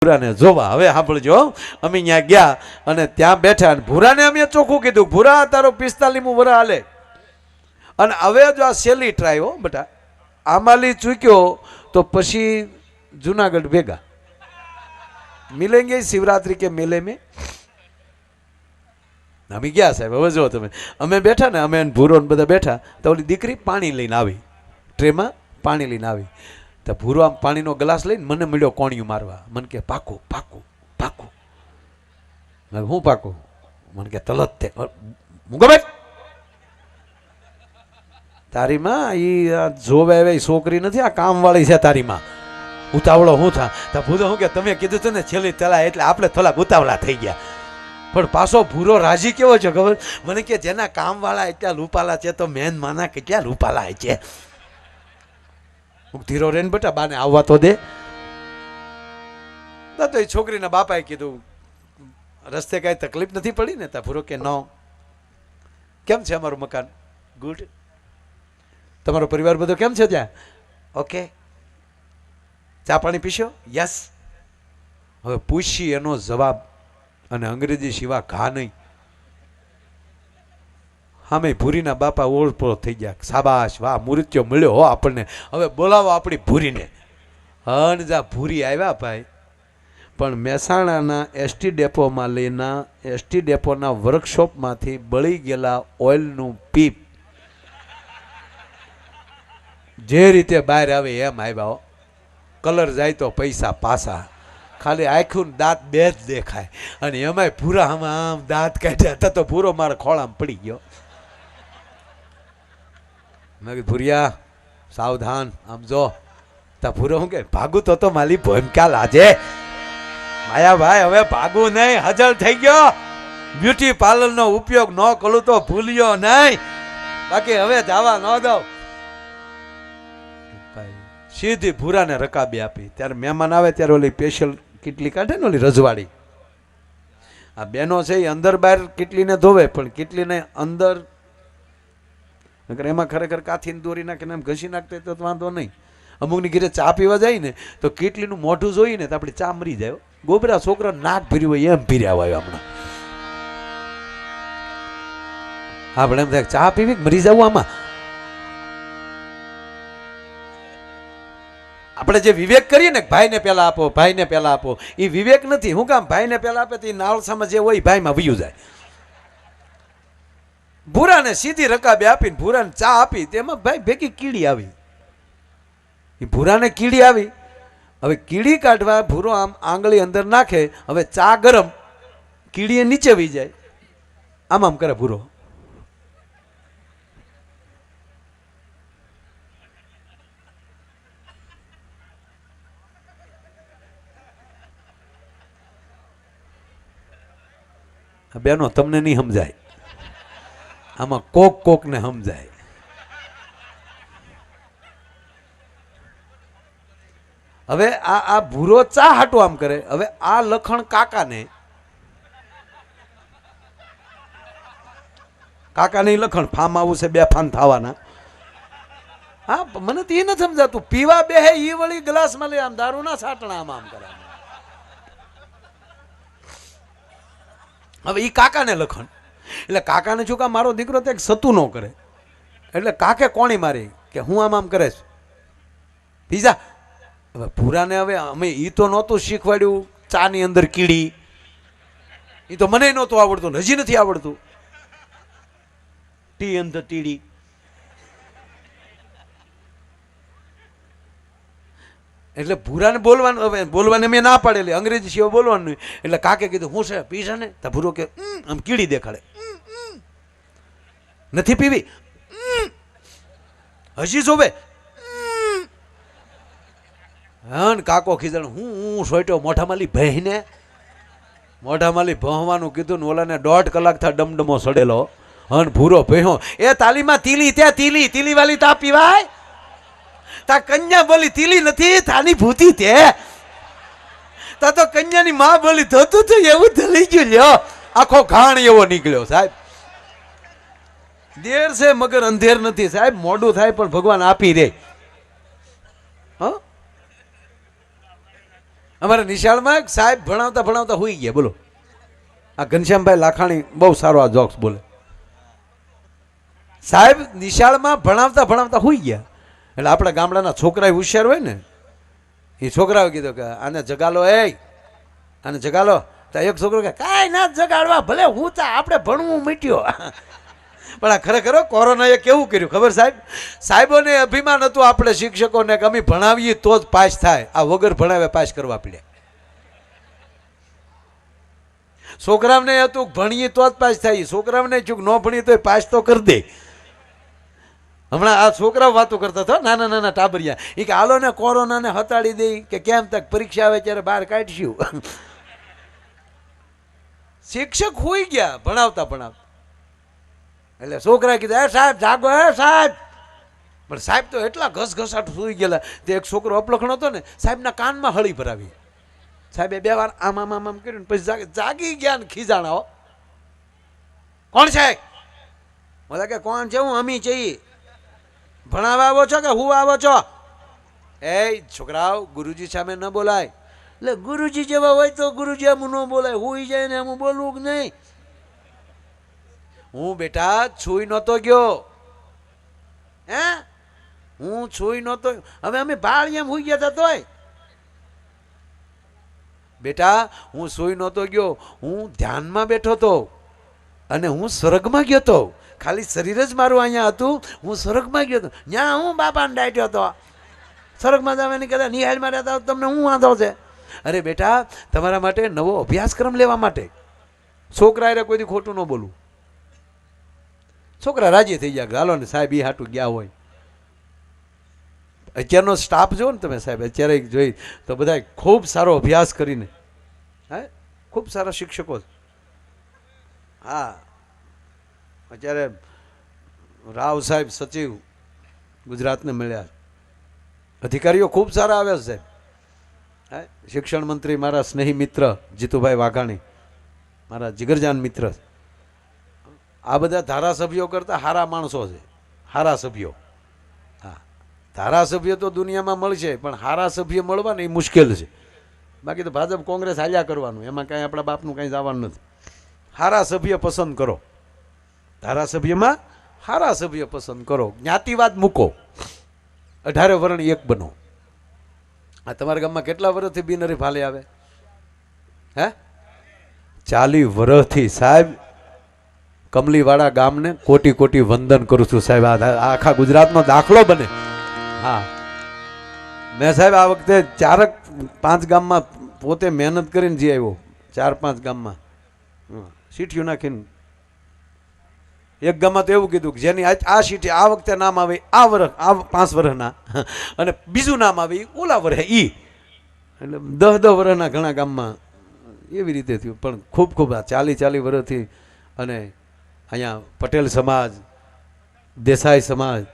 ભૂરાને જોવા. હવે સાંભળજો, અમે ત્યાં ગયા અને ત્યાં બેઠા અને ભૂરાને અમે ચોખ્ખું કીધું, ભૂરા તારો 45મું વરસ હાલે અને હવે જો આ સેલી ટ્રાય હો બેટા, આમાલી ચૂક્યો તો પછી જુનાગઢ ભેગા મિલેંગે શિવરાત્રી કે મેલે મેં. અમે ગયા સાહેબ. હવે જો તમે, અમે બેઠા ને, અમે ભૂરો ને બધા બેઠા તો ઓલી દીકરી પાણી લઈને આવી, ટ્રેમાં પાણી લઈને આવી તો ભૂરો આમ પાણીનો ગ્લાસ લઈને મને મળ્યો કોણિયું મારવા. મને કે પાકું પાકું પાકું. હું પાકું? મને કે તલત તે મુગા તારી માં ઈ જોવે એવી છોકરી નથી, આ કામવાળી છે તારી માં. ઉતાવળો હું થા તા ભૂરો હું કે તમે કીધું હતું ને છેલ્લી તલા એટલે આપણે થોડા ઉતાવળા થઈ ગયા. પણ પાછો ભૂરો રાજી કેવો છે ખબર? મને કે જેના કામવાળા એટલા રૂપાલા છે તો મેન માના કેટલા રૂપાલા છે. ધીરો રેન બેટા, બાને આવવા તો દે. તો એ છોકરીના બાપાએ કીધું રસ્તે કાંઈ તકલીફ નથી પડી ને? તા ભૂરો કે નો. કેમ છે અમારું મકાન? ગુડ. તમારો પરિવાર બધો કેમ છે ત્યાં? ઓકે. ચા પાણી પીશો? યસ. હવે પૂછી એનો જવાબ અને અંગ્રેજી સિવા ઘા નહીં. અમે ભૂરીના બાપા ઓળપોળ થઈ ગયા. શાબાશ, વાહ, મૃત્યુ મળ્યો હો આપણને. હવે બોલાવો આપણી ભૂરીને. હણજા ભૂરી આવ્યા ભાઈ, પણ મહેસાણાના એસટી ડેપોમાં લઈને એસટી ડેપોના વર્કશોપમાંથી બળી ગયેલા ઓઇલનું પીપ જે રીતે બહાર આવે એમ આવ્યા હો. કલર જાય તો પૈસા પાછા, ખાલી આખું દાંત બે જ દેખાય. અને એમાંય ભૂરા આમ દાંત કાઢ્યા હતા તો ભૂરો મારા ખોળામાં પડી ગયો. મેં કીધું ભૂરિયા સાવધાન, આમ જો. તા ભૂરો શું કે ભાગું તો મારી ભૂમિકા લાજે. માયાભાઈ હવે ભાગું નહીં, હજલ થઈ ગયો. બ્યુટી પાર્લરનો ઉપયોગ ન કરું તો ભૂલ્યો નહીં, બાકી હવે જવા ન દઉં. સીધી ભૂરાને રકાબી આપી. ત્યારે મહેમાન આવે ત્યારે ઓલી સ્પેશિયલ કીટલી કાઢે ને ઓલી રજવાડી, આ બેનો છે એ અંદર બહાર કીટલીને ધોવે, પણ કીટલીને અંદર એમાં ખરેખર કાથીને દોરી નાખીને એમ ઘસી નાખતા તો વાંધો નહીં. અમુકની ઘરે ચા પીવા જાય ને તો કીટલીનું મોઢું જોઈને તો આપણી ચા મરી જાય. ગોબરા છોકરા નાક ભર્યું હોય એમ ભીર્યા હોય હમણાં. હા પણ એમ થાય ચા પીવી મરી જવું આમાં. આપણે જે વિવેક કરીએ ને ભાઈને પહેલા આપો, ભાઈને પહેલા આપો, એ વિવેક નથી. શું કામ? ભાઈને પહેલા આપે તો એ નાળસામાં જે હોય ભાઈમાં વયું જાય. ભૂરાને સીધી રકાબી આપીને ભૂરાને ચા આપી, તેમાં ભાઈ ભેગી કીડી આવી. એ ભૂરાને કીડી આવી. હવે કીડી કાઢવા ભૂરો આમ આંગળી અંદર નાખે, હવે ચા ગરમ, કીડીએ નીચે વી જાય. આમ આમ કરે ભૂરો. બેનો તમને નહીં સમજાય, આમાં કોક ને સમજાય. હવે આ ભૂરો ચા હાટું આમ કરે. હવે આ લખણ કાકાને લખણ ફામ આવું છે, બે ફાન થવાના. હા મને તો એ નથી સમજાતું. પીવા બેહે ઈ વળી ગ્લાસમાં લઈ આમ દારૂ ના છાટણા આમ કરે. હવે ઈ કાકાને લખણ, એટલે કાકાને શું કામ મારો દીકરો તો એક સતું ન કરે, એટલે કાકે કોણી મારી કે હું આમ કરે છે પીઝા. હવે ભૂરાને હવે અમે ઈ તો નહોતું શીખવાડ્યું ચાની અંદર કીડી, એ તો મને નહોતું આવડતું, હજી નથી આવડતું. ટી અંદર તીડી. એટલે ભૂરાને બોલવાનું, હવે બોલવાને મેં ના પાડેલી, અંગ્રેજી સિવાય બોલવાનું નહીં. એટલે કાકે કીધું હું છે પીઝા ને? તો ભૂરો કે આમ કીડી દેખાડે, નથી પીવી, હજી જોવે. હા કાકો ખીજણ, હું સોટ્યો મોઢામાલી ભહીને. મોઢામાલી ભહવાનું કીધું ને ઓલાને 1.5 કલાક થા ડમડમો સડેલો. હન ભૂરો ભહ્યો. એ તાલીમાં તીલી, ત્યાં તીલી વાલી તા પીવાય? તા કન્યા બોલી તીલી નથી, તાની ભૂતી તે. તા તો કન્યાની માં બોલી થતું હતું એવું ધલી ગયું. લ્યો આખો ઘાણ એવો નીકળ્યો સાહેબ. દેર છે મગર અંધેર નથી સાહેબ. મોડું થાય પણ ભગવાન આપી દે. અમારા નિશાળમાં એક સાહેબ ભણાવતા ભણાવતા હોઈ ગયા. બોલો, આ ઘનશ્યામભાઈ લાખાણી બહુ સારો આ જોક્સ બોલે. સાહેબ નિશાળમાં ભણાવતા ભણાવતા હોઈ ગયા. એટલે આપણા ગામડાના છોકરા હોશિયાર હોય ને, એ છોકરાઓ કીધું કે આને જગાલો, આને જગાલો. તો એક છોકરો કે કાંઈ ના જગાડવા, ભલે હું તા, આપણે ભણવું મીટ્યો. પણ આ ખરેખર કોરોનાએ કેવું કર્યું ખબર સાહેબ? સાહેબોને અભિમાન હતું આપણે શિક્ષકોને કે અમે ભણાવીએ તો જ પાસ થાય. આ વગર ભણાવે પાસ કરવા પડે. છોકરાઓને હતું ભણીએ તો જ પાસ થાય. છોકરાઓને ચૂક ન ભણીએ તો પાસ તો કરી દે. હમણાં આ છોકરાઓ વાતો કરતા હતા, નાના નાના ટાબરિયા, એ કે હાલો ને કોરોનાને હટાડી દે, કે કેમ તક પરીક્ષા આવે ત્યારે બહાર કાઢશું. શિક્ષક હોઈ ગયા ભણાવતા ભણાવતા. એટલે છોકરા કીધું, એ સાહેબ જાગો, એ સાહેબ. પણ સાહેબ તો એટલા ઘસઘસાટ સુઈ ગયેલા. તે એક છોકરો અપલખણ હતો ને, સાહેબના કાનમાં હળી ભરાવી. સાહેબે 2 વાર આમ આમ આમ કર્યું ને પછી જાગી ગયા ને ખીજાણા. હો, કોણ છે? મને કે કોણ છે? હું અમી છીએ. ભણાવવા આવો છો કે હું આવો છો? એ છોકરાઓ, ગુરુજી સામે ન બોલાય. એટલે ગુરુજી જેવા હોય તો ગુરુજી આમ ન બોલાય, હુઈ જાય ને આમ બોલવું કે નહીં. હું બેટા છુઈ નહોતો ગયો. હે, હું છુઈ નહોતો. હવે અમે બાળ એમ હુઈ ગયા હતા તોય. બેટા હું સુઈ નહોતો ગયો, હું ધ્યાનમાં બેઠો હતો અને હું સ્વર્ગમાં ગયો હતો. ખાલી શરીર જ મારું અહીંયા હતું, હું સ્વર્ગમાં ગયો હતો. ત્યાં હું બાપાને ડાટ્યો હતો. સ્વર્ગમાં જવાની કદાચ નિહાળમાં રહેતા તમને હું વાંધો છે? અરે બેટા, તમારા માટે નવો અભ્યાસક્રમ લેવા માટે. છોકરા એ કોઈથી ખોટું ન બોલવું. છોકરા રાજી થઈ ગયા, હાલો ને સાહેબ એ હાટું ગયા હોય. અત્યારનો સ્ટાફ જો ને તમે સાહેબ, અત્યારે જોઈ તો બધા ખૂબ સારો અભ્યાસ કરીને, હા, ખૂબ સારા શિક્ષકો. હા, અત્યારે રાવ સાહેબ સચિવ ગુજરાતને મળ્યા. અધિકારીઓ ખૂબ સારા આવ્યા છે. હા, શિક્ષણ મંત્રી મારા સ્નેહી મિત્ર જીતુભાઈ વાઘાણી, મારા જીગરજાન મિત્ર. આ બધા ધારાસભ્યો કરતા સારા માણસો છે, સારા સભ્યો. હા, ધારાસભ્ય તો દુનિયામાં મળશે, પણ સારા સભ્ય મળવા ને એ મુશ્કેલ છે. બાકી તો ભાજપ કોંગ્રેસ હાલ્યા કરવાનું, એમાં કાંઈ આપણા બાપનું કાંઈ જવાનું નથી. સારા સભ્ય પસંદ કરો. ધારાસભ્યમાં સારા સભ્ય પસંદ કરો. જ્ઞાતિવાદ મૂકો. 18 વર્ણ એક બનો. આ તમારા ગામમાં કેટલા વર્ષથી બિનહરીફ હાલે આવે? હે, 40 વર્ષથી. સાહેબ, કમલીવાળા ગામને કોટી કોટી વંદન કરું છું સાહેબ. આખા ગુજરાતનો દાખલો બને. હા, મેં સાહેબ આ વખતે 4-5 ગામમાં પોતે મહેનત કરીને જઈ આવ્યો. 4-5 ગામમાં સીટીયું નાખીને. એક ગામમાં તો એવું કીધું કે જેની આ સીટી આ વખતે નામ આવે આ વર્ષ, આ 5 વર્ષના, અને બીજું નામ આવે ઓલા વર્ષે ઈ. એટલે 10 વર્ષના ઘણા ગામમાં એવી રીતે થયું. પણ ખૂબ ખૂબ આ 40 વર્ષથી. અને અહીંયા પટેલ સમાજ, દેસાઈ સમાજ,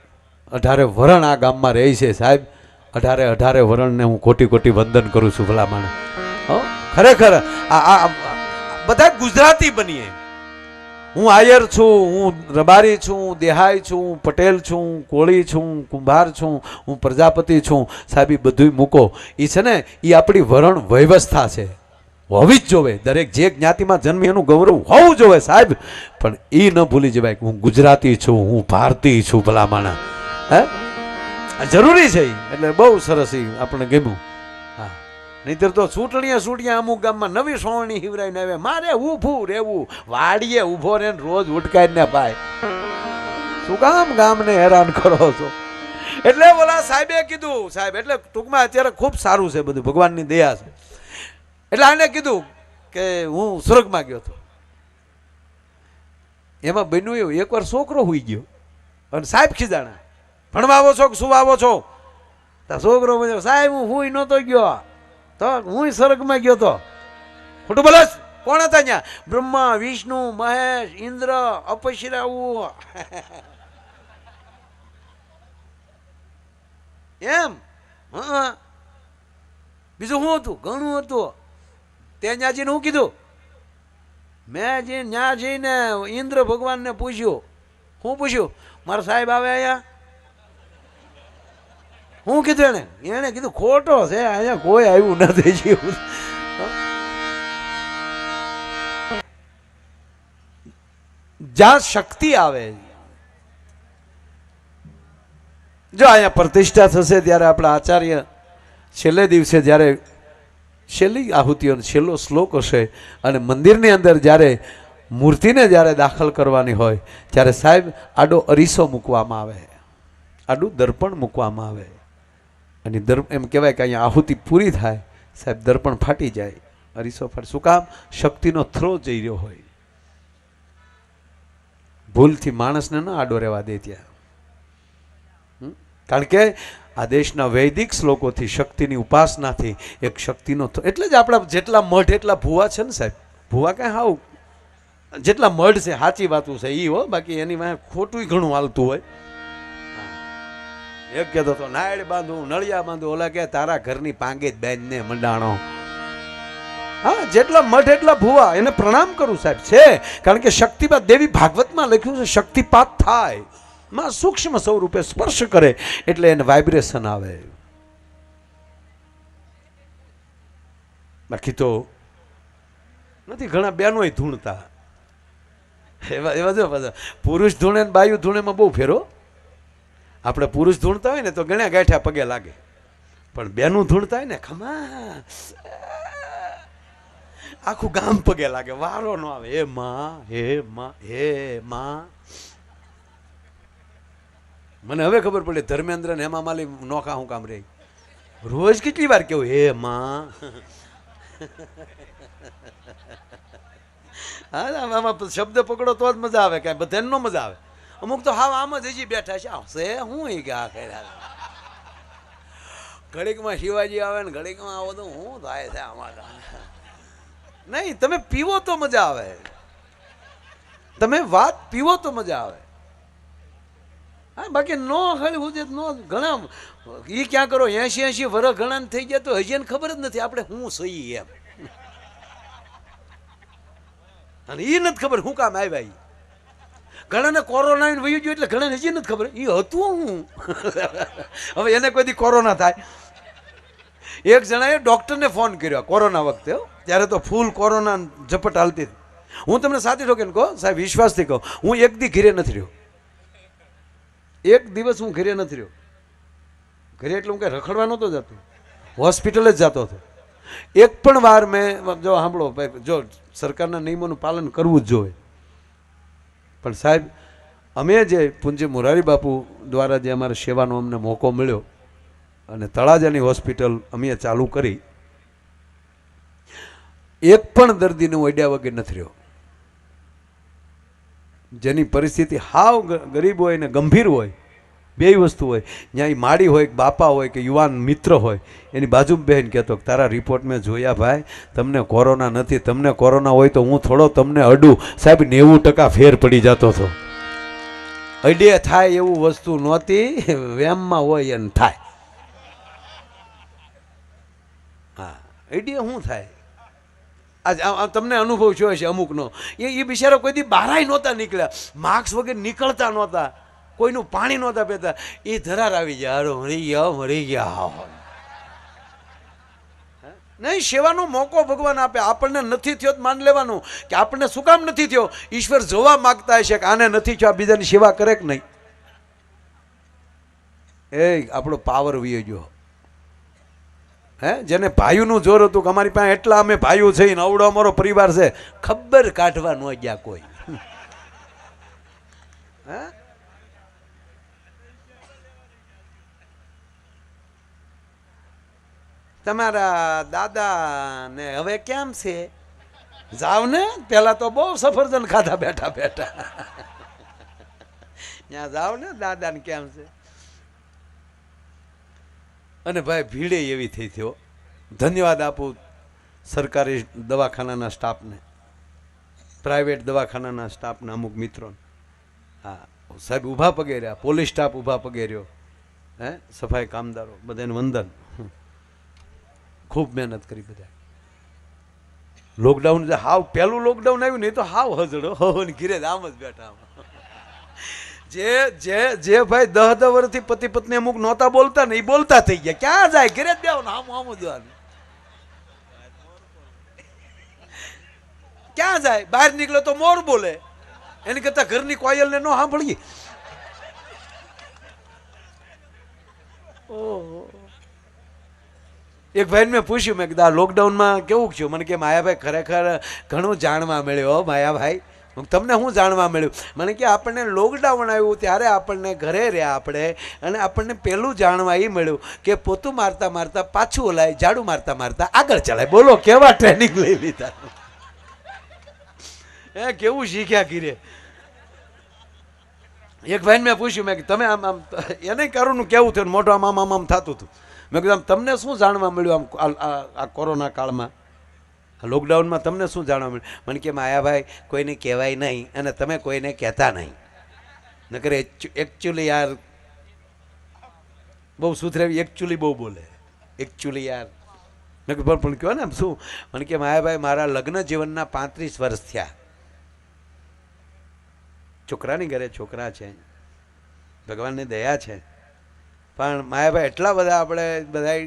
18 વરણ આ ગામમાં રહે છે સાહેબ. 18 વરણને હું કોટી કોટી વંદન કરું છું. ભલા માણસ, ખરેખર આ બધા ગુજરાતી બનીએ. હું આયર છું, હું રબારી છું, હું દેહાઈ છું, હું પટેલ છું, હું કોળી છું, હું કુંભાર છું, હું પ્રજાપતિ છું. સાહેબ એ બધું મૂકો. એ છે ને, એ આપણી વરણ વ્યવસ્થા છે, હોવી જ જોવે. દરેક જે જ્ઞાતિમાં જન્મી એનું ગૌરવ હોવું જોવે સાહેબ. પણ એ ન ભૂલી જવાય કે હું ગુજરાતી છું, હું ભારતીય છું. ભલા માણસ, હે, જરૂરી છે. એટલે બહુ સરસ એ આપણને ગમ્યું. હા, નહીતર તો છૂટણીયા અમુક ગામમાં નવી સોવણી હિવરાઈને આવે. મારે ઊભું રહેવું, વાડીએ ઊભો રહે રોજ ઉટકાઈને પાય. શું કામ ગામને હેરાન કરો છો? એટલે બોલા સાહેબે કીધું. સાહેબ એટલે ટૂંકમાં અત્યારે ખૂબ સારું છે બધું, ભગવાનની દયા છે. એટલે આને કીધું કે હું સ્વર્ગમાં ગયો હતો. એમાં બન્યું એવું, એકવાર છોકરો હુઈ ગયો અને સાહેબ ખીજાણા, ભણવા આવો છો કે શું આવો છો? તો છોકરો બોલ્યો, સાહેબ હું હુઈ નહોતો ગયો, તો હું સ્વર્ગમાં ગયો તો. ખોટું બોલસ? કોણ હતા ત્યાં? બ્રહ્મા, વિષ્ણુ, મહેશ, ઇન્દ્ર, અપશરાવું. એમ? હા, બીજું શું હતું? ઘણું હતું. તે ત્યાં જઈને હું કીધું? મેં જે ત્યાં જઈને ઇન્દ્ર ભગવાનને પૂછ્યું. શું પૂછ્યું? મારા સાહેબ આવે અહીંયા? હું કીધું એને કીધું ખોટો છે, અહીંયા કોઈ આવ્યું નથી જીવ. જ્યાં શક્તિ આવે, જો અહીંયા પ્રતિષ્ઠા થશે ત્યારે આપણા આચાર્ય છેલ્લે દિવસે જ્યારે છેલ્લી આહુતિઓ છેલ્લો શ્લોક હશે અને મંદિરની અંદર જ્યારે મૂર્તિને જ્યારે દાખલ કરવાની હોય ત્યારે સાહેબ આડો અરીસો મૂકવામાં આવે, આડું દર્પણ મૂકવામાં આવે અને એમ કહેવાય કે અહીંયા આહુતિ પૂરી થાય સાહેબ દર્પણ ફાટી જાય, અરીસો ફાટી. શું કામ? શક્તિનો થ્રો જઈ રહ્યો હોય. ભૂલથી માણસને ન આડો રહેવા દે ત્યાં. કારણ કે આ દેશના વૈદિક શ્લોકોથી શક્તિની ઉપાસનાથી એક શક્તિનો, એટલે જ આપણા જેટલા મઢ એટલા ભૂવા છે ને સાહેબ. ભૂવા કાંઈ હાવ જેટલા મઢ છે સાચી વાતું છે એ હો, બાકી એની વાંહે ખોટું ઘણું હાલતું હોય. એક કહેતો તો નાયડ બાંધું નળિયા બાંધું, ઓલા કે તારા ઘરની પાંગે જ બેન ને મંડાણો. હા, જેટલા મઠ એટલા ભૂવા, એને પ્રણામ કરું સાહેબ. છે કારણ કે શક્તિપાત દેવી ભાગવતમાં લખ્યું છે શક્તિપાત થાય માં સૂક્ષ્મ સ્વરૂપે સ્પર્શ કરે એટલે એને વાઇબ્રેશન આવે. બાકી તો નથી. ઘણા બહેનો ધૂણતા એવા જો પુરુષ ધૂણે ને બાયુ ધૂણેમાં બહુ ફેરો. આપણે પુરુષ ધૂણતા હોય ને તો ગણ્યા ગાંઠ્યા પગે લાગે, પણ બેનું ધૂણતા હોય ને ખમા આખું ગામ પગે લાગે, વારો ન આવે. હે માં, હે માં, હે માં. મને હવે ખબર પડી ધર્મેન્દ્ર ને હેમા માલી નોખા હું કામ રહી. રોજ કેટલી વાર કેવું હે માં. હા, આમાં શબ્દ પકડો તો જ મજા આવે, કાંઈ બધાને ન મજા આવે. અમુક તો હાવ આમ જ હજી બેઠા છે. આવશે હું ગયા કર્યા ઘડીકમાં શિવાજી આવે ને ઘડીકમાં આવો તો હું થાય છે આમાં. નહીં, તમે પીવો તો મજા આવે, તમે વાત પીવો તો મજા આવે. હા, બાકી નો હળી નો ઘણા એ ક્યાં કરો 80 વર્ષ ઘણા થઈ ગયા તો હજી એને ખબર જ નથી આપણે હું સહી એમ, અને એ નથી ખબર હું કામ આવ્યા. ઘણાને કોરોના વયું ગયું એટલે ઘણાને હજી નથી ખબર એ હતું હું. હવે એને કોઈ દી કોરોના થાય. એક જણાએ ડૉક્ટરને ફોન કર્યો કોરોના વખતે, ત્યારે તો ફૂલ કોરોના ઝપટ હાલતી હતી. હું તમને સાચી ઠોકીને કહું સાહેબ, વિશ્વાસથી કહું, હું એક દી ઘરે નથી રહ્યો. એક દિવસ હું ઘરે નથી રહ્યો. ઘરે એટલે હું કાંઈ રખડવા નહોતો જતો, હોસ્પિટલ જ જતો હતો. એક પણ વાર મેં જો સાંભળો, જો સરકારના નિયમોનું પાલન કરવું જ જોઈએ, પણ સાહેબ અમે જે પૂજ્ય મોરારી બાપુ દ્વારા જે અમારે સેવાનો અમને મોકો મળ્યો અને તળાજાની હોસ્પિટલ અમે ચાલુ કરી, એક પણ દર્દીને હું અડ્યા વગર નથી રહ્યો. જેની પરિસ્થિતિ હાવ ગરીબ હોય ને ગંભીર હોય, બે વસ્તુ હોય. ત્યાં માડી હોય, બાપા હોય કે યુવાન મિત્ર હોય, એની બાજુ બહેન કહેતો તારા રિપોર્ટ મેં જોયા ભાઈ, તમને કોરોના નથી. તમને કોરોના હોય તો હું થોડો તમને અડું. સાહેબ 90% ફેર પડી જતો હતો. અડે થાય એવું વસ્તુ નહોતી, વેમમાં હોય એને થાય. હા, અડે શું થાય આ તમને અનુભવ થયો છે અમુકનો. એ બિચારા કોઈ દી બહારાય નહોતા નીકળ્યા, માસ્ક વગર નીકળતા નહોતા, કોઈનું પાણી નહોતા પીતા. એ ધરાર આવી જાય, હારો મરી ગયા. નહીં, સેવાનો મોકો ભગવાન આપે. આપણને નથી થયો માન લેવાનું કે આપણને શું કામ નથી થયો. ઈશ્વર જોવા માગતા હશે કે આને નથી થયો, આ બીજાની સેવા કરે કે નહીં. એ આપણો પાવર વીયો ગયો. હે, જેને ભાઈઓનું જોર હતું કે અમારી પાસે એટલા અમે ભાઈઓ છે ને અવડો અમારો પરિવાર છે, ખબર કાઢવા ન ગયા કોઈ. હે, તમારા દાદા ને હવે કેમ છે? જાવ ને, પેલા તો બહુ સફરજન ખાધા બેઠા બેઠા. ત્યાં જાવ ને, દાદા ને કેમ છે? અને ભાઈ ભીડે એવી થઈ થયો. ધન્યવાદ આપું સરકારી દવાખાનાના સ્ટાફને, પ્રાઇવેટ દવાખાનાના સ્ટાફના અમુક મિત્રોને. હા સાહેબ ઊભા પગે રહ્યા, પોલીસ સ્ટાફ ઊભા પગે રહ્યો, હે સફાઈ કામદારો, બધાને વંદન. ખૂબ મહેનત કરી બધા. લોકડાઉન હાવ પહેલું લોકડાઉન આવ્યું નહીં તો હાવ હજડો હવે ઘીરે આમ જ બેઠા. જે જે જે ભાઈ 10 વર્ષથી પતિ પત્ની અમુક નહોતા બોલતા ને એ બોલતા થઈ ગયા. ક્યાં જાય? ઘરે જ દેવાનું, આમ જવાનું. ક્યાં જાય? બહાર નીકળે તો મોર બોલે, એની કરતા ઘરની કોયલને ન સાંભળીએ. એક ભાઈને મેં પૂછ્યું, મેં કીધું આ લોકડાઉનમાં કેવું થયું? મને કે માયાભાઈ ખરેખર ઘણું જાણવા મળ્યું. હો માયાભાઈ, તમને શું જાણવા મળ્યું? મને કે આપણને લોકડાઉન આવ્યું ત્યારે આપણને ઘરે રહ્યા આપણે, અને આપણને પહેલું જાણવા એ મળ્યું કે પોતું મારતા મારતા પાછું ઓલાય, ઝાડુ મારતા મારતા આગળ ચલાય. બોલો કેવા ટ્રેનિંગ લઈ લીધા! કેવું શીખ્યા કીરે. એક ભાઈને મેં પૂછ્યું, મેં તમે આમ આમ એને કરું કેવું થયું, મોઢું આમ આમ આમ થતું હતું. મેં કીધું આમ તમને શું જાણવા મળ્યું આમ આ કોરોના કાળમાં, લોકડાઉનમાં તમને શું જાણવા મળ્યું? મને કે માયાભાઈ કોઈને કહેવાય નહીં અને તમે કોઈને કહેતા નહીં. નકર એકચ્યુઅલી યાર બહુ સુધરેવી, એકચ્યુઅલી બહુ બોલે, એકચ્યુઅલી યાર. મેં કીધું પણ કહો ને આમ શું? મને કે માયાભાઈ મારા લગ્ન જીવનના 35 વર્ષ થયા. છોકરાની ઘરે છોકરા છે, ભગવાનની દયા છે, પણ માયાભાઈ એટલા બધા આપણે બધા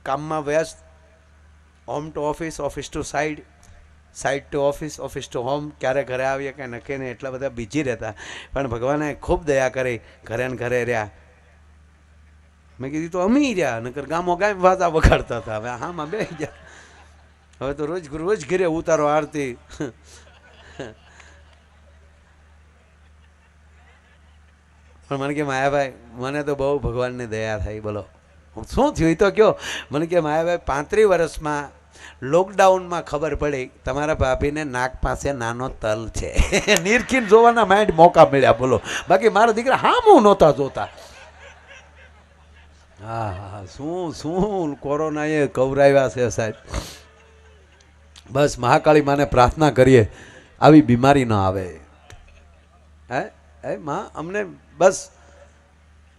કામમાં વ્યસ્ત, home to office, office to site, site to office, office to home, ક્યારે ઘરે આવીએ કે નક્કી નહીં, એટલા બધા બીજી રહેતા. પણ ભગવાને ખૂબ દયા કરી, ઘરે ને ઘરે રહ્યા. મેં કીધું તો અમી રહ્યા, નકર ગામો ગામ વાતા વગાડતા હતા. હવે હામાં બેસી ગયા. હવે તો રોજ રોજ ઘરે ઉતારો આરતી. પણ મને કે માયાભાઈ મને તો બહુ ભગવાનની દયા થઈ. બોલો શું થયું એ તો કહો. મને કે માયાભાઈ 35 વર્ષમાં લોકડાઉનમાં ખબર પડી તમારા ભાભીને નાક પાસે નાનો તલ છે. નિરખીને જોવાના માઇન્ડ મોકા મળ્યા. બોલો, બાકી મારા દીકરા હામું નહોતા જોતા. હા હા, શું શું કોરોનાએ કવરાવ્યા છે સાહેબ. બસ મહાકાળી માને પ્રાર્થના કરીએ આવી બીમારી ન આવે. હે માં અમને બસ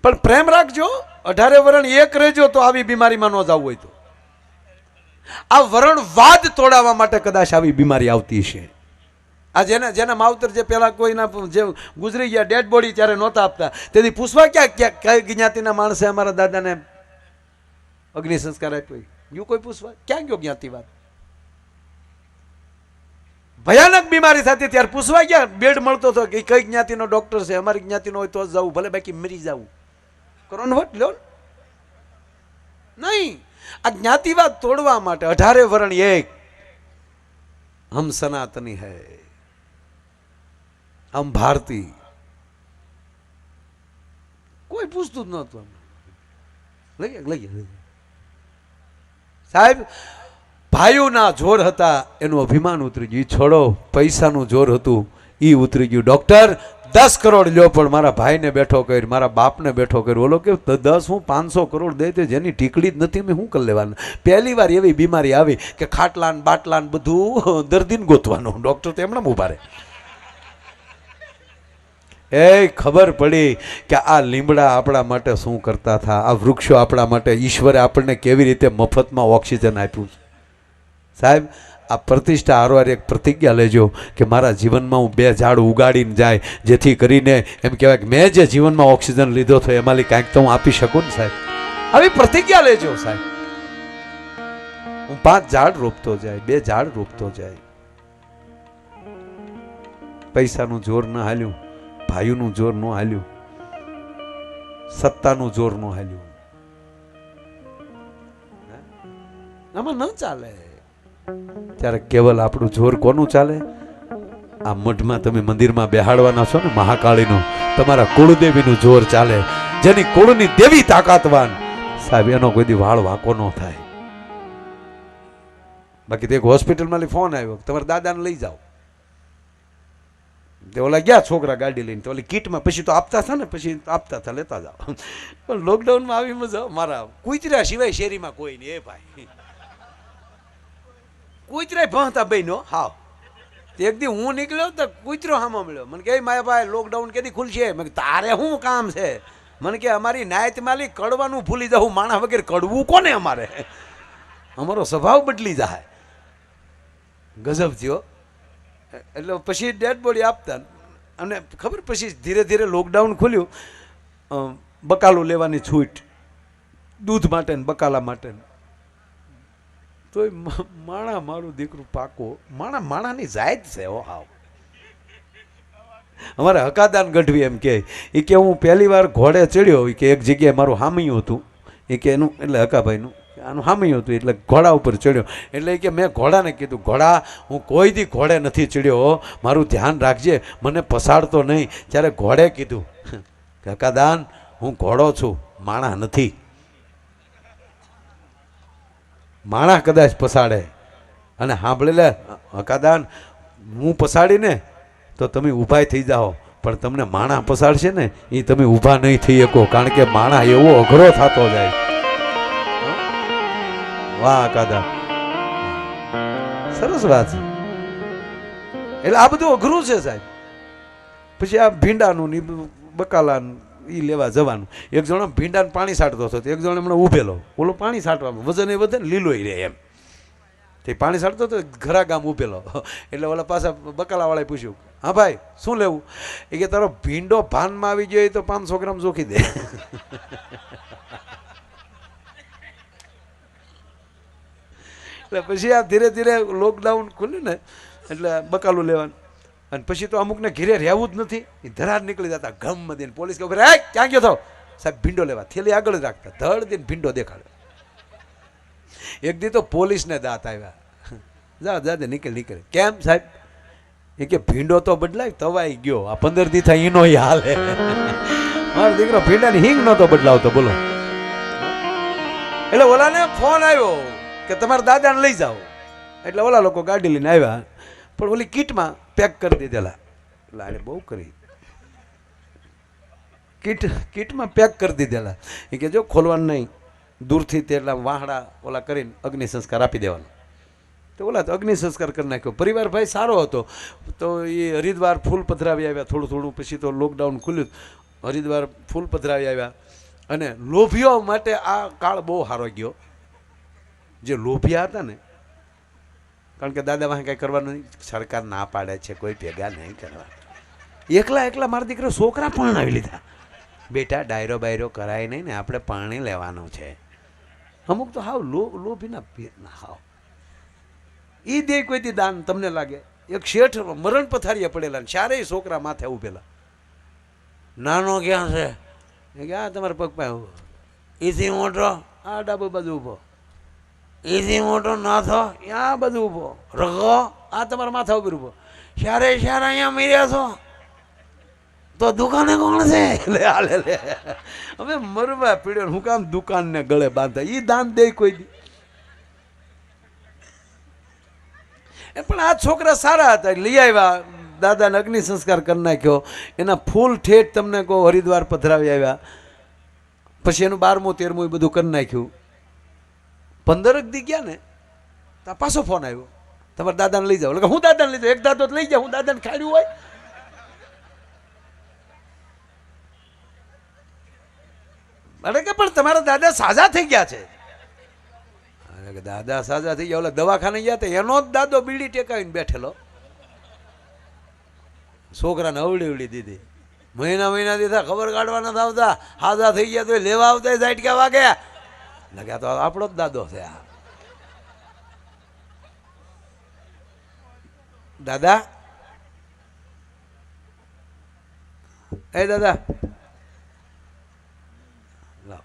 પણ પ્રેમ રાખજો. 18 વરણ એક રહેજો તો આવી બીમારીમાં ન જવું હોય તો. આ વરણવાદ તોડાવવા માટે કદાચ આવી બીમારી આવતી છે. આ જેના માવતર જે પેલા કોઈના જે ગુજરી ગયા ડેડ બોડી ત્યારે નહોતા આપતા, તેથી પૂછવા ક્યાં કઈ જ્ઞાતિના માણસે અમારા દાદાને અગ્નિ સંસ્કાર આપ્યો? યુ કોઈ પૂછવા ક્યાં ગયો જ્ઞાતિવાદ? ભયાનક બીમારી થતી ત્યારે પૂછવા ગયા બેડ મળતો હતો કે કઈ જ્ઞાતિનો ડોક્ટર છે, અમારી જ્ઞાતિનો હોય તો જ જવું, ભલે બાકી મરી જવું. કોરોના વટ લો નહીં. આ જ્ઞાતિવાદ તોડવા માટે 18 વરણ એક. હમ સનાતની હૈ, હમ ભારતી. કોઈ પૂછતું જ નહોતું. લઈ સાહેબ ભાઈઓના જોર હતા એનું અભિમાન ઉતરી ગયું. છોડો પૈસાનું જોર હતું એ ઉતરી ગયું. ડોક્ટર 10 કરોડ લ્યો પણ મારા ભાઈને બેઠો કરી, મારા બાપને બેઠો કરી. બોલો કે 10 હું 500 કરોડ દે તે જેની ટીકડી જ નથી, મેં શું કરી લેવાનું? પહેલી વાર એવી બીમારી આવી કે ખાટલાન બાટલાન બધું દર્દીને ગોતવાનું. ડોક્ટર તો એમણે ઊભા રહે. એ ખબર પડી કે આ લીમડા આપણા માટે શું કરતા હતા, આ વૃક્ષો આપણા માટે ઈશ્વરે આપણને કેવી રીતે મફતમાં ઓક્સિજન આપ્યું છે. સાહેબ આ પ્રતિષ્ઠા હારવાર એક પ્રતિજ્ઞા લેજો કે મારા જીવનમાં હું 2 ઝાડ ઉગાડીને જાય, જેથી કરીને એમ કહેવાય કે મેં જે જીવનમાં ઓક્સિજન લીધો હતો એમાંથી કાંઈક તો હું આપી શકું ને સાહેબ. આવી પ્રતિજ્ઞા લેજો સાહેબ. હું 5 ઝાડ રોપતો જાય, 2 ઝાડ રોપતો જાય. પૈસાનું જોર ન હાલ્યું, ભાઈઓનું જોર ન હાલ્યું, સત્તાનું જોર ન હાલ્યું. આમાં ન ચાલે. ત્યારે કેવલ આપણું જોર કોનું ચાલે? આ મઢમાં તમે મંદિરમાં બેહાડવાના છો ને મહાકાળીનું, તમારા કુળદેવીનું જોર ચાલે. જેની કુળની દેવી તાકાતવાન સાહેબ, એનો કોઈ દી વાળ વાંકો ન થાય. બાકી તો એક હોસ્પિટલમાં ફોન આવ્યો તમારા દાદાને લઈ જાઓ. તે ઓલા ગયા છોકરા ગાડી લઈને, તો ઓલી કીટમાં પછી તો આપતા હતા ને, પછી આપતા હતા લેતા જાઓ. પણ લોકડાઉનમાં આવી મજા મારા કુતરા સિવાય શેરીમાં કોઈ નહીં. એ ભાઈ કુતરા ભણતા બહેનો હાવ. એક દી હું નીકળ્યો તો કુતરો હામો મળ્યો. મને કે માયાભાઈ લોકડાઉન કેદી ખુલશે? મેં તારે શું કામ છે? મને કે અમારી નાયત માલી કડવાનું ભૂલી જાઉં, માણસ વગેરે કડવું કોને? અમારે અમારો સ્વભાવ બદલી જાય. ગજબ થયો. એટલે પછી ડેડ બોડી આપતા. અને ખબર પછી ધીરે ધીરે લોકડાઉન ખુલ્યું, બકાલું લેવાની છૂટ દૂધ માટે ને બકાલા માટે. તોય માણા મારું દીકરું પાકો માણાની જાત છે. હો હાવ અમારે હકાદાન ગઢવી એમ કે હું પહેલી વાર ઘોડે ચડ્યો કે એક જગ્યાએ મારું હામિયું હતું કે એનું એટલે હકાભાઈનું આનું હામિયું હતું એટલે ઘોડા ઉપર ચડ્યો એટલે કે મેં ઘોડાને કીધું, ઘોડા હું કોઈ દી ઘોડે નથી ચડ્યો, મારું ધ્યાન રાખજે, મને પસાડતો નહીં. ત્યારે ઘોડે કીધું, હકાદાન હું ઘોડો છું, માણા નથી. માણા કદાચ પસાડે અને સાંભળી લે હકાદાન, હું પસાડીને તો તમે ઊભા થઈ જાઓ, પણ તમને માણા પસાડશે ને એ તમે ઊભા નહીં થઈ શકો, કારણ કે માણા એવો અઘરો થતો જાય. વાહ હકાદાન, સરસ વાત છે. એટલે આ બધું અઘરું છે સાહેબ. પછી આ ભીંડાનું ને બકાલાનું એ લેવા જવાનું. એક જણો ભીંડાને પાણી સાટતો હતો, એક જણો હમણાં ઊભેલો, ઓલો પાણી સાટવામાં વજન એ વધે ને લીલો રહે એમ. તે પાણી સાટતો હતો, ઘરા ગામ ઊભેલો. એટલે ઓલા પાછા બકાલાવાળાએ પૂછ્યું, હા ભાઈ શું લેવું? એ કે તારો ભીંડો ભાનમાં આવી ગયો તો 500 ગ્રામ જોખી દે. એટલે પછી આ ધીરે ધીરે લોકડાઉન ખુલ્યું ને એટલે બકાલું લેવાનું. અને પછી તો અમુકને ઘેરે રહેવું જ નથી, એ ધરાર નીકળી જતા ગમ દઈને પોલીસ કે ક્યાં ગયો થો સાહેબ? ભીંડો લેવા. થેલી આગળ જ રાખતા, ધડ દઈને ભીંડો દેખાડે. એક દી તો પોલીસને દાંત આવ્યા, જા જા નીકળે. કેમ સાહેબ? એ કે ભીંડો તો બદલાય, તવાઈ ગયો. આ 15 દી થાય એનો હાલે. મારો દીકરો ભીંડાની હિંગ નતો બદલાવતો, બોલો. એટલે ઓલાને ફોન આવ્યો કે તમારા દાદાને લઈ જાઓ. એટલે ઓલા લોકો ગાડી લઈને આવ્યા, પણ ઓલી કીટમાં પેક કરી દીધેલા. એટલે બહુ કરી કીટમાં પેક કરી દીધેલા. એ કે જો ખોલવાનું નહીં, દૂરથી તેટલા વાહડા ઓલા કરીને અગ્નિ સંસ્કાર આપી દેવાનો. તો ઓલા તો અગ્નિ સંસ્કાર કરી નાખ્યો. પરિવાર ભાઈ સારો હતો, તો એ હરિદ્વાર ફૂલ પધરાવી આવ્યા થોડું થોડું. પછી તો લોકડાઉન ખુલ્યું, હરિદ્વાર ફૂલ પધરાવી આવ્યા. અને લોભીઓ માટે આ કાળ બહુ સારો ગયો. જે લોભિયા હતા ને, કારણ કે દાદા વાહ કાંઈ કરવાનું નહીં, સરકાર ના પાડે છે, કોઈ ભેગા નહીં કરવા. એકલા મારા દીકરો છોકરા પણ આવી લીધા. બેટા ડાયરો બાયરો કરાય નહીં ને, આપણે પાણી લેવાનું છે. અમુક તો હાવ લોભીના પેટના હાવ. એ દે કોઈથી દાન તમને લાગે? એક શેઠ મરણ પથારીએ પડેલા, ચારેય છોકરા માથે ઉભેલા. નાનો ક્યાં છે? ક્યાં તમારા પગ પાસે ઉભો? એથી મોટો આ ડાબો બાજુ ઉભો, એથી મોટો નાથો આ બધું ઉભો, રગો આ તમારા માથા ઉપર ઉભો. ચારે અહીંયા મર્યા છો તો દુકાને કોણ છે? લે હવે મરવા પીડ્યો, હું કામ દુકાનને ગળે બાંધા? એ દાન દે કોઈ દી? પણ આ છોકરા સારા હતા, લઈ આવ્યા. દાદાને અગ્નિ સંસ્કાર કરી નાખ્યો. એના ફૂલ ઠેઠ તમને કહો હરિદ્વાર પધરાવી આવ્યા. પછી એનું 12મું 13મું બધું કરી નાખ્યું. 15 દી ગયા ને તો પાછો ફોન આવ્યો, તમારા દાદાને લઈ જાઓ. એટલે હું દાદાને લઈ જાઉં? એક દાદો લઈ જાઉં, હું દાદાને ખાડ્યું હોય? અરે કે પણ તમારા દાદા સાજા થઈ ગયા છે. દાદા સાજા થઈ ગયા, ઓલા દવાખાને ગયા તો એનો જ દાદો બીડી ટેકાવીને બેઠેલો, છોકરાને અવડી દીધી. મહિના દીધા, ખબર કાઢવા નથી આવતા. હાજા થઈ ગયા તો લેવા આવતા ઝાટકા વાગે. લાગ્યા તો આપણો જ દાદો છે આ. દાદા એ દાદા લાવ.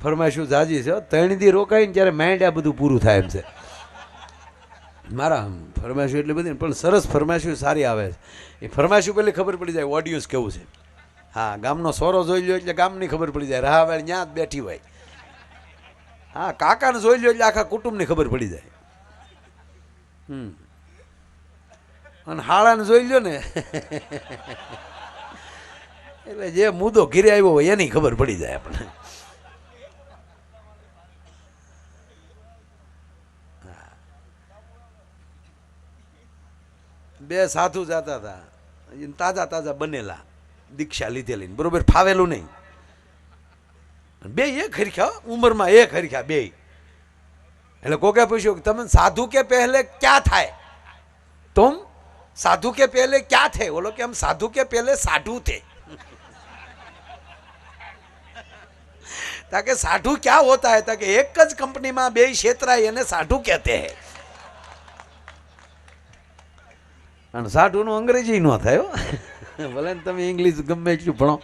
ફરમાઈશું જાજી છે, 3 દી રોકાઈને ત્યારે માઇન્ડ આ બધું પૂરું થાય એમ છે. મારા ફરમાઈશું એટલી બધી, પણ સરસ ફરમાઈશું સારી આવે છે. એ ફરમાઈશું પેલી ખબર પડી જાય ઓડિયન્સ કેવું છે. હા, ગામનો સોરો જોઈ લો એટલે ગામની ખબર પડી જાય. રાહાવાળી ત્યાં જ બેઠી હોય. હા, કાકાને જોઈ લો એટલે આખા કુટુંબની ખબર પડી જાય. અને હાળાને જોઈ લો ને એટલે જે મુદ્દો ઘીરે આવ્યો હોય એની ખબર પડી જાય આપણે. બે સાધુ જતા હતા, તાજા બનેલા, દીક્ષા લીધેલી, બરોબર, ફાવેલું નહીં. બે એક હરખ્યા ઉંમરમાં, એક હરખ્યા બે. એટલે કોકે પૂછ્યું કે તમે સાધુ કે પહેલે ક્યાં થાય? तुम साधु के पहले क्या थे? बोलो कि हम साधु के पहले साधु थे। ताकि साधु क्या होता है? ताकि एक ज कंपनी में बे क्षेत्राय एने साधु कहते हैं। અને સાધુનું અંગ્રેજી ન થાય ભલે ને તમે ઇંગ્લિશ ગમે એટલું ભણો।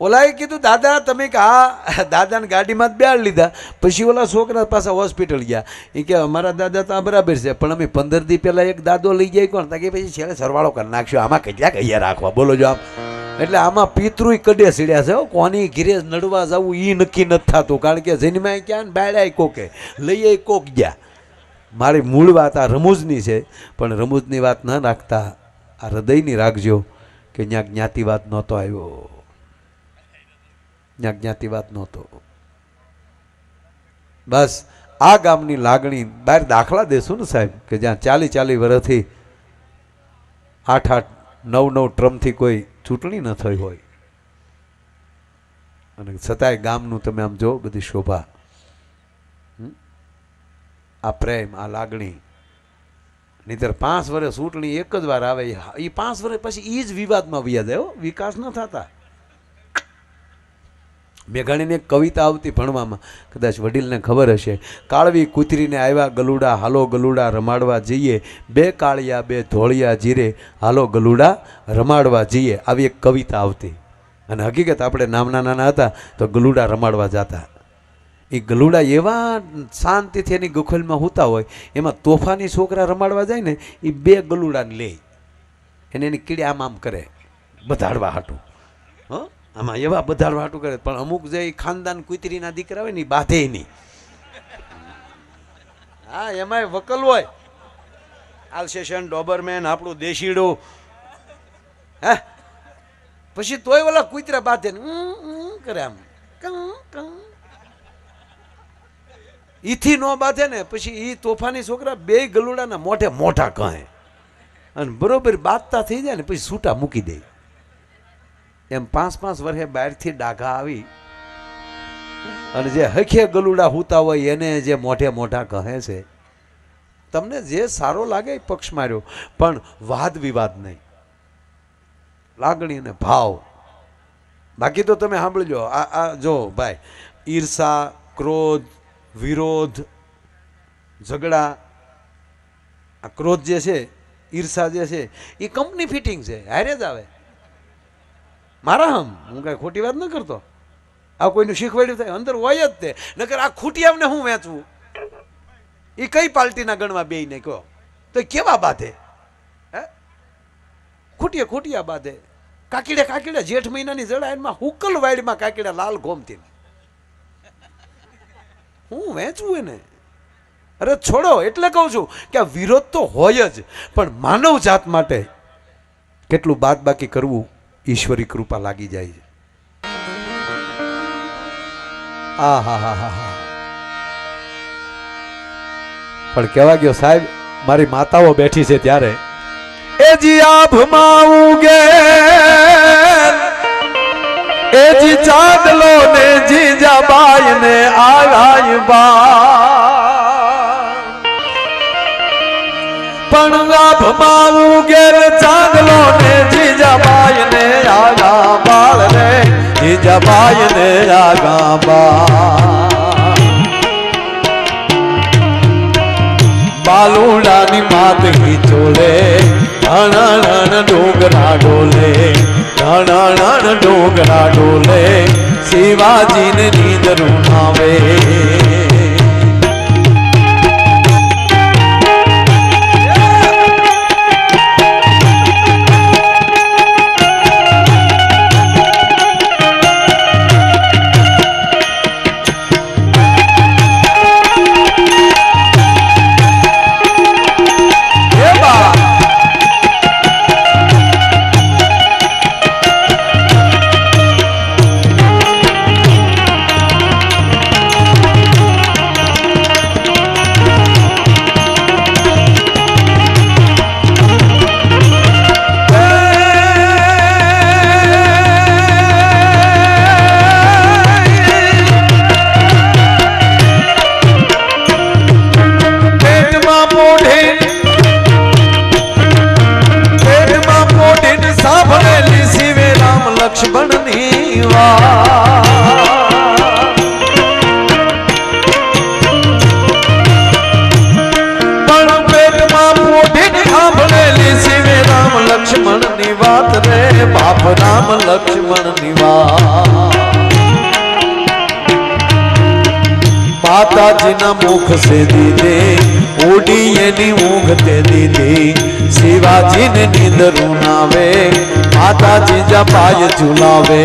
ઓલાએ કીધું દાદા તમે કે હા દાદાને ગાડીમાં જ બેહાડી લીધા। પછી ઓલા છોકરા પાછા હોસ્પિટલ ગયા। એ કે અમારા દાદા તો આ બરાબર છે પણ અમે 15 દી પહેલા એક દાદો લઈ જાય કોણ? કે પછી છેલ્લે સરવાળો કરી નાખ્યો, આમાં કેટલા કૈયા રાખવા બોલો જો આમ। એટલે આમાં પિતૃય કડે સીડ્યા છે કોની ઘીરે નડવા જવું એ નક્કી નથી થતું। કારણ કે જન્માય ક્યાં બાળ્યા કોકે લઈએ કોક ગયા। મારી મૂળ વાત આ રમૂજની છે પણ રમૂજની વાત ન રાખતા આ હૃદયની રાખજો કે ત્યાં જ્ઞાતિવાદ નહોતો આવ્યો, ત્યાં જ્ઞાતિવાદ નહોતો। બસ આ ગામની લાગણી બહાર દાખલા દેશું ને સાહેબ કે જ્યાં 40 વર્ષથી 8 9 ટ્રમથી કોઈ ચૂંટણી ન થઈ હોય અને છતાંય ગામનું તમે આમ જો બધી શોભા, આ પ્રેમ, આ લાગણી। નહીંતર 5 વર્ષ ચૂંટણી એક જ વાર આવે, એ 5 વર્ષ પછી એ જ વિવાદમાં વયા જાય, વિકાસ ન થતા। મેઘાણીની એક કવિતા આવતી ભણવામાં, કદાચ વડીલને ખબર હશે, કાળવી કૂતરીને આવ્યા ગલુડા, હાલો ગલુડા રમાડવા જઈએ, 2 કાળિયા 2 ધોળિયા જીરે, હાલો ગલુડા રમાડવા જઈએ। આવી એક કવિતા આવતી અને હકીકત આપણે નાના હતા તો ગલુડા રમાડવા જતા। એ ગલુડા એવા શાંતિથી એની ગોખલમાં હોતા હોય, એમાં તોફાની છોકરા રમાડવા જાય ને એ 2 ગલુડાને લે એને એની કીડી આમ કરે બધાડવા હાટું, આમાં એવા બધાડવા હાટું કરે। પણ અમુક જે ખાનદાન કુતરીના દીકરા હોય ને એ બાંધે નહીં, હા એમાંય વકલ હોય, આલ્સેશન ડોબરમેન આપણું દેશીડું, હે પછી તોય ઓલા કુતરા બાંધે ને કરે આમ ઈથી નો બાંધે ને પછી ઈ તોફાની છોકરા 2 ગલુડાના મોઢે મોઢા કહે અને બરોબર બાંધતા થઈ જાય ને પછી છૂટા મૂકી દે। એમ 5 વર્ષે બહારથી ડાઘા આવી અને જે હખે ગલુડા હુતા હોય એને જે મોઢે મોઢા કહે છે। તમને જે સારો લાગે એ પક્ષ માર્યો પણ વાદ વિવાદ નહીં, લાગણી અને ભાવ। બાકી તો તમે સાંભળજો આ જો ભાઈ, ઈર્ષા, ક્રોધ, વિરોધ, ઝઘડા, આ ક્રોધ જે છે, ઈર્ષા જે છે એ કંપની ફિટિંગ છે, હારે જ આવે। મારા હું કઈ ખોટી વાત ન કરતો, આ કોઈનું શીખવાડ્યું થાય અંદર હોય જ તે, નકર આ ખૂટિયામને હું વેચવું? એ કઈ પાર્ટીના ગણવા બે ને કહો તો કેવા બાંધે? હે ખૂટિયા બાંધે, કાકીડા જેઠ મહિનાની જડા એમાં હુકલ વાડીમાં કાકીડા લાલ ઘોમતી, હું વેચવું એને? અરે છોડો, એટલે કહું છું કે આ વિરોધ તો હોય જ પણ માનવ જાત માટે કેટલું બાદ બાકી કરવું ઈશ્વરી કૃપા લાગી જાય છે। આ હા પણ કેવા ગયો સાહેબ, મારી માતાઓ બેઠી છે ત્યારે એ જી આભમાં ઉગે એ જી ચાંદલો ને જીજા બાઈ ને આગાય બા પણ આભમાં ઉગે ચાંદલો ને જીજા બાઈ ને આગા બાળ રે, જીજા બાઈ ને આગા બા બાલુડાની માત હિચોલે રણ ડોગરા ડોલે, રણ ડોગરા ડોલે, શિવાજીને નીંદરું આવે। नाथ रे बाप राम लक्ष्मण निवास माता जी ना मुख से दीदे ओडी एनी ऊँघ ते दीदी शिवाजी ने नींद रुनावे माता जी जपाय झुलावे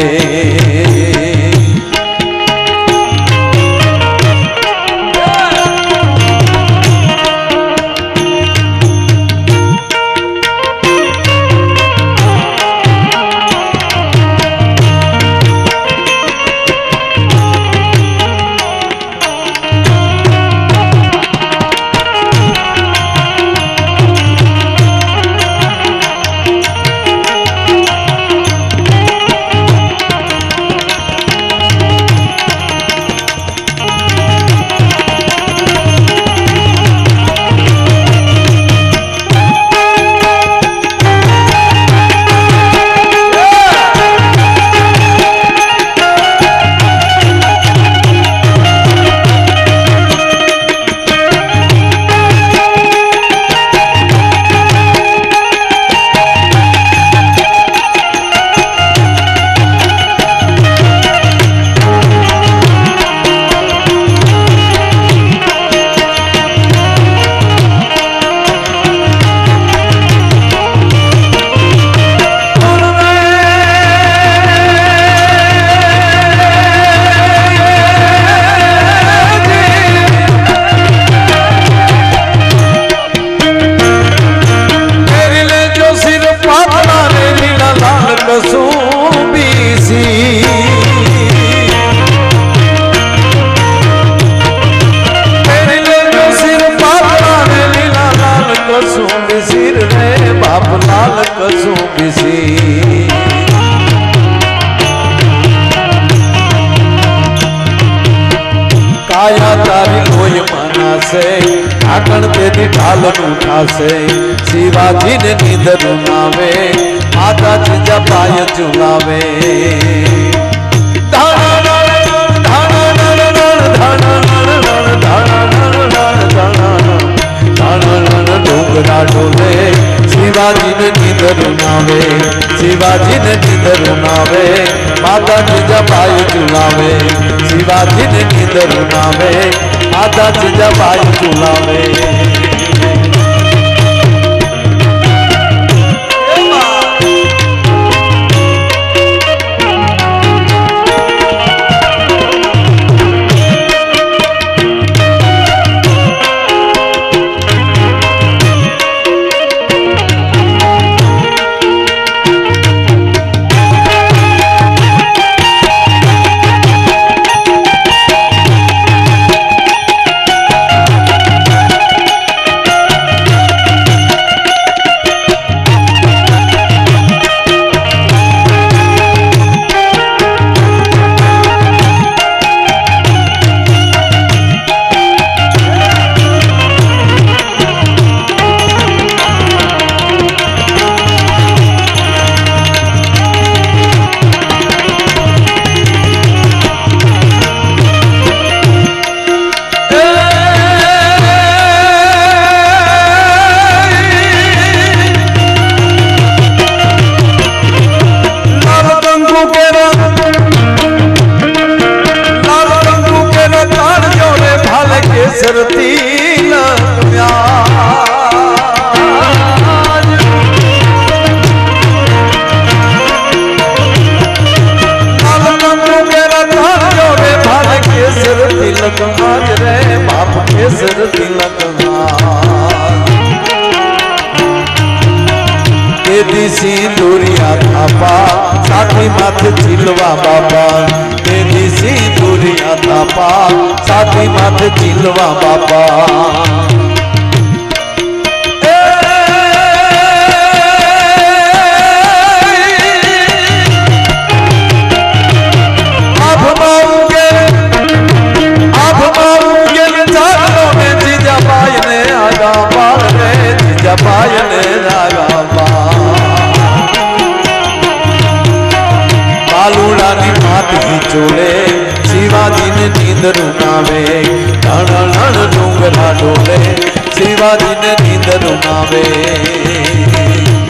काया तारी लोय मनासे ढाकण तेरी ढालन उठासे शिवाजी ने नींद रुनावे माता जी जपाय झुलावे डोंगरा डोले शिवाजी ने नींद रुनावे शिवाजी ने नींद रुनावे माता जी जपाय झुलावे शिवाजी ने नींद रुनावे माता जी जपाय झुलावे सिंदूरिया थापा साथी माथे चिलवा बाबा तेरी सिंदूरिया थापा साथी माथे चिलवा बाबा चोले शिवाजी ने नींद रुनावे रण रण डूंगरा डोले शिवाजी ने नींद रुनावे।